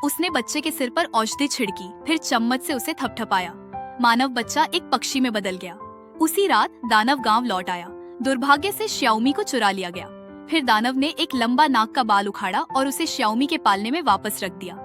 उसने बच्चे के सिर पर औषधि छिड़की, फिर चम्मच से उसे थपथपाया। मानव बच्चा एक पक्षी में बदल गया। उसी रात दानव गांव लौट आया। दुर्भाग्य से श्याओमी को चुरा लिया गया। फिर दानव ने एक लंबा नाक का बाल उखाड़ा और उसे श्याओमी के पालने में वापस रख दिया।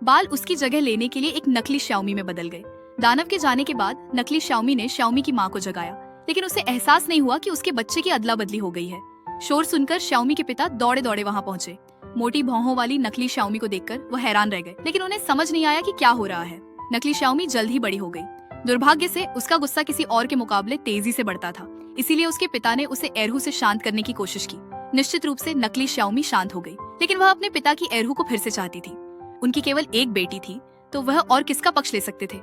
बाल उसकी जगह लेने के लिए एक नकली श्याओमी में बदल गए। दानव के जाने के बाद नकली श्याओमी ने श्याओमी की माँ को जगाया, लेकिन उसे एहसास नहीं हुआ कि उसके बच्चे की अदला बदली हो गई है। शोर सुनकर श्याओमी के पिता दौड़े दौड़े वहाँ पहुँचे। मोटी भौहों वाली नकली श्याओमी को देखकर वो हैरान रह गए, लेकिन उन्हें समझ नहीं आया कि क्या हो रहा है। नकली श्याओमी जल्द ही बड़ी हो गई। दुर्भाग्य से उसका गुस्सा किसी और के मुकाबले तेजी से बढ़ता था, इसीलिए उसके पिता ने उसे एरहू से शांत करने की कोशिश की। निश्चित रूप से नकली श्याओमी शांत हो गई, लेकिन वह अपने पिता की एरहू को फिर से चाहती थी। उनकी केवल एक बेटी थी, तो वह और किसका पक्ष ले सकते थे।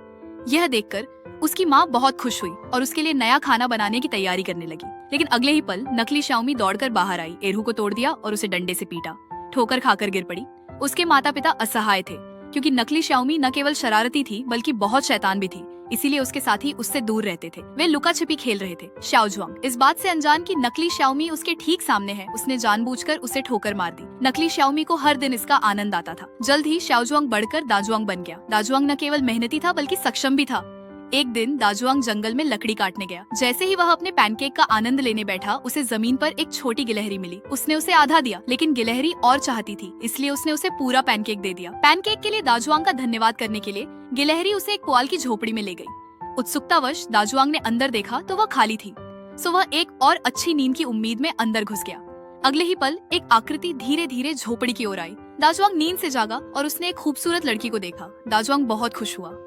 यह देखकर उसकी माँ बहुत खुश हुई और उसके लिए नया खाना बनाने की तैयारी करने लगी। लेकिन अगले ही पल नकली श्याओमी दौड़कर बाहर आई, एरहू को तोड़ दिया और उसे डंडे से पीटा। ठोकर खाकर गिर पड़ी। उसके माता पिता असहाय थे, क्योंकि नकली श्याओमी न केवल शरारती थी बल्कि बहुत शैतान भी थी। इसीलिए उसके साथी उससे दूर रहते थे। वे लुका छिपी खेल रहे थे। शाओजुआंग इस बात से अनजान कि नकली श्याओमी उसके ठीक सामने है, उसने जानबूझकर उसे ठोकर मार दी। नकली श्याओमी को हर दिन इसका आनंद आता था। जल्द ही शाओजुआंग बढ़कर दाजुआंग बन गया। दाजुआंग न केवल मेहनती था बल्कि सक्षम भी था। एक दिन दाजुआंग जंगल में लकड़ी काटने गया। जैसे ही वह अपने पैनकेक का आनंद लेने बैठा, उसे जमीन पर एक छोटी गिलहरी मिली। उसने उसे आधा दिया, लेकिन गिलहरी और चाहती थी, इसलिए उसने उसे पूरा पैनकेक दे दिया। पैनकेक के लिए दाजुआंग का धन्यवाद करने के लिए गिलहरी उसे एक पुआल की झोपड़ी में ले गई। उत्सुकतावश दाजुआंग ने अंदर देखा तो वह खाली थी, सो वह एक और अच्छी नींद की उम्मीद में अंदर घुस गया। अगले ही पल एक आकृति धीरे धीरे झोपड़ी की ओर आई। दाजुआंग नींद से जागा और उसने एक खूबसूरत लड़की को देखा। दाजुआंग बहुत खुश हुआ।